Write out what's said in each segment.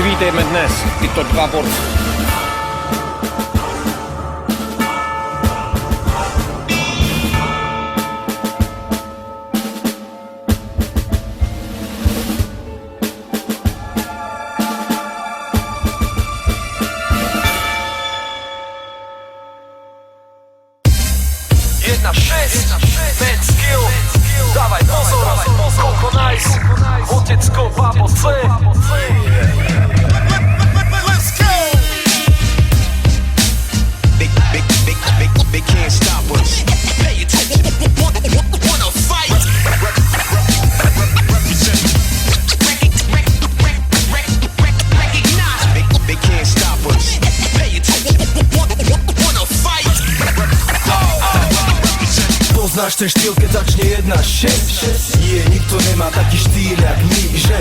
Přivítejme dnes tyto dva borce. Jedna šest, Mad Skill, dávaj pozor, Coco Nice, Otecko, Babo C. Let's go! They can't stop us. Pay attention, wanna fight. Represent. Recognize. They can't stop us. Pay attention, wanna fight. Poznáš ten štýl, keď začne 1-6. Nie, nikto nemá taký štýl jak my, že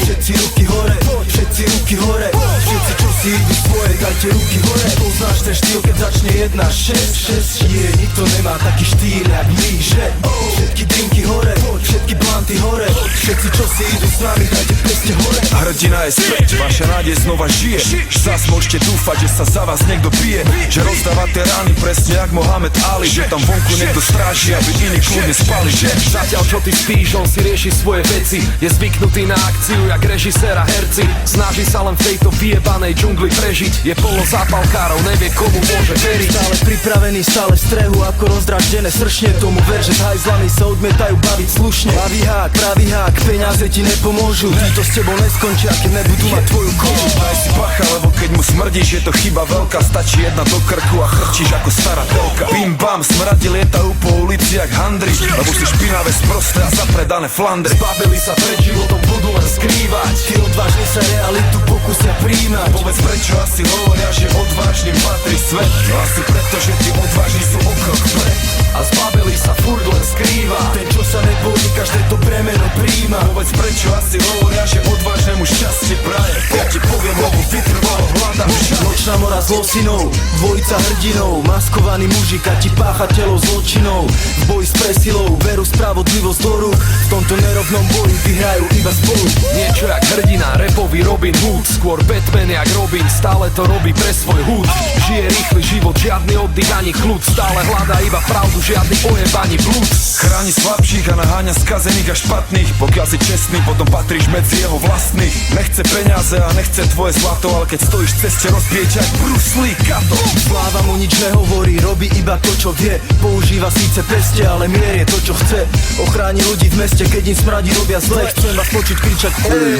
všetci ruky hore, všetci ruky hore, všetci čo si idú svoje, dajte ruky hore. Poznáš ten štýl, keď začne 1-6. Nie, nikto nemá taký štýl jak my, že všetky drinky hore, všetky blanty hore, všetci čo si idú s nami, dajte preste hore. Hrdina je späť, vaša nádej znova žije. Zas môžete dúfať, že sa za vás niekto bije, že rozdávate rány presne jak Mohamed Ali, že tam vonku niekto stráži, aby iní kľudne spali, že? Zatiaľ čo ty spíš, on si rieši svoje veci. Je zvyknutý na akciu jak režisér a herci. Snaží sa len v tejto vyjebanej džungli prežiť. Je plno zápalkárov, nevie komu môže veriť. Stále pripravený, stále v strehu, ako rozdraždené sršne. Tomu ver, že hajzlami sa odmietajú baviť slušne. Pravý hák, peniaze ti nepomôžu. Títo s tebou neskončia, keď nebudú mať tvoju kožu. Daj si bacha, lebo keď mu smrdíš, je to chyba veľká. Stačí jedna do krku a chrčíš ako stará telka. Bim bam, smradi lietajú po ulici jak handry, lebo si špinavé, sprosté a zapredané flandry. Zbabili sa pred životom, budú len skrývať. Tí odvážni sa realitu pokusia príjmať. Povedz, prečo asi hovoria, že odvážnym patrí svet? Asi preto, že tí odvážni sú o krok vpred. A zbabili sa furt len skrýva. Ten, čo sa nebojí, každé to bremeno príjma. Povedz, prečo asi hovoria, že odvážnemu šťastie praje? Ja ti poviem, lebo vytrvalo hľadám všade. Nočná mora s losinov, dvojica hrdinov, maskovaný mužik a ti páchateľov zločinov. V boji s presilou, veru spravodlivosť do rúk. V tomto nerovnom boji vyhrajú iba spolu. Niečo jak hrdina, rapový Robin Hood. Skôr Batman jak Robin, stále to robí pre svoj hud. Žije rýchly život, žiadny oddych ani kľud. Stále hľadá iba pravdu, žiadny ojebaný blúd. Chráni slabších a naháňa skazených a špatných. Pokiaľ si čestný, potom patríš medzi jeho vlastných. Nechce peniaze a nechce tvoje zlato, ale keď stojíš v ceste, rozbije ťa jak Bruce Lee, kato. Sláva mu nič nehovorí, robí iba to, čo vie. Používa síce peste, ale mier je to, čo chce. Ochráni ľudí v meste, keď im smradí, robia zle. Chcem vás počuť kričať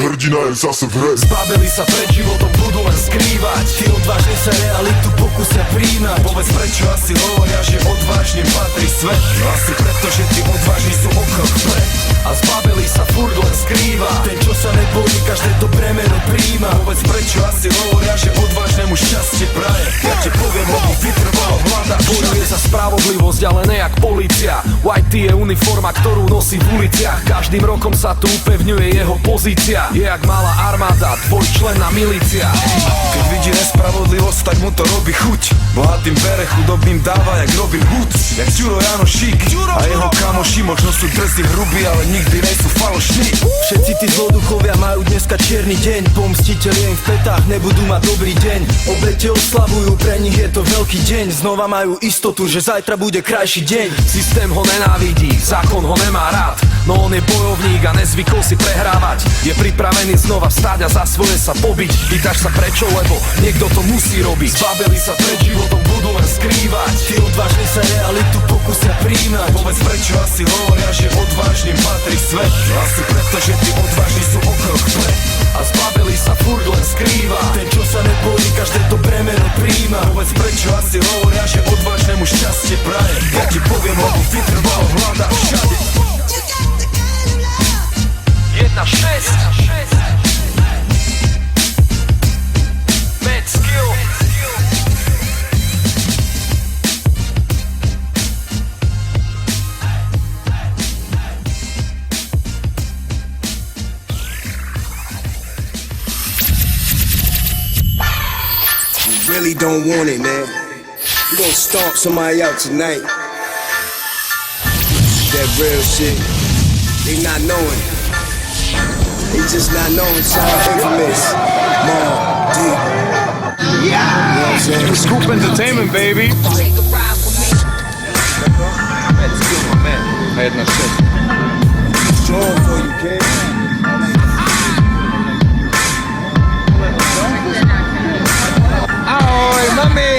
Hrdina je zase v hre. Zbabili sa pred životom, budú len skrývať. Tí odvážni sa realitu pokusia príjmať. Povedz, prečo asi hovoria, že odvážnym patrí svet? Asi preto, že tí odvážni sú o krok vpred. A zbabili sa furt len skrýva. Ten, čo sa nebojí, každé to bremeno príjma. Povedz, prečo asi hovoria, že odvážnemu šťastie praje? Ja ti poviem, lebo vytrvalo hľadám všade. Bojuje za spravodlivosť, ale ne jak policia. White tee je uniforma, ktorú nosí v uliciach. Každým rokom sa tu upevňuje jeho pozícia. Je jak malá armáda, dvojčlenná milícia. Keď vidí nespravodlivosť, tak mu to robí chuť. Bohatým bere, chudobným dáva jak Robin Hood. Jak Ďuro Jano Šík a jeho kamoši možno sú drzí, hrubí, ale nikdy nejsú falošní. Všetci tí zloduchovia majú dneska čierny deň. Pomstiteľi im v petách nebudú mať dobrý deň. Obete oslavujú, pre nich je to veľký deň. Znova majú istotu, že zajtra bude krajší deň. Systém ho nenávidí, zákon ho nemá rád. No on je bojovník a nezvykol si prehrávať. Je pripravený znova vstať a za svoje sa pobiť. Pýtaš sa prečo, lebo niekto to musí robiť. Zbabili sa pred životom, budú len skrývať. Tí odvážni sa realitu pokusia príjmať. Povedz, prečo asi hovoria, že odvážnym patrí svet? Asi preto, že tí odvážni sú o krok vpred. A zbabili sa furt len skrýva. Ten, čo sa nebojí, každé to bremeno príjma. Povedz, prečo asi hovoria, že odvážnemu šťastie praje? Ja ti poviem, lebo vytrvalo hľadám všade. 1-6, Mad Skill. Really don't want it, man. We gon' stomp somebody out tonight. That real shit, they not knowing. He just not known, so infamous. More deep. You know what I'm saying? Scoop Entertainment, baby. A jedna šest. Strong for you, kid. Ahoj, mami!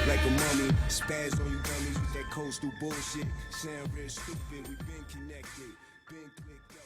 Like a mummy, spaz on you dummies with that coastal bullshit. Sound real stupid, we been connected, been clicked up.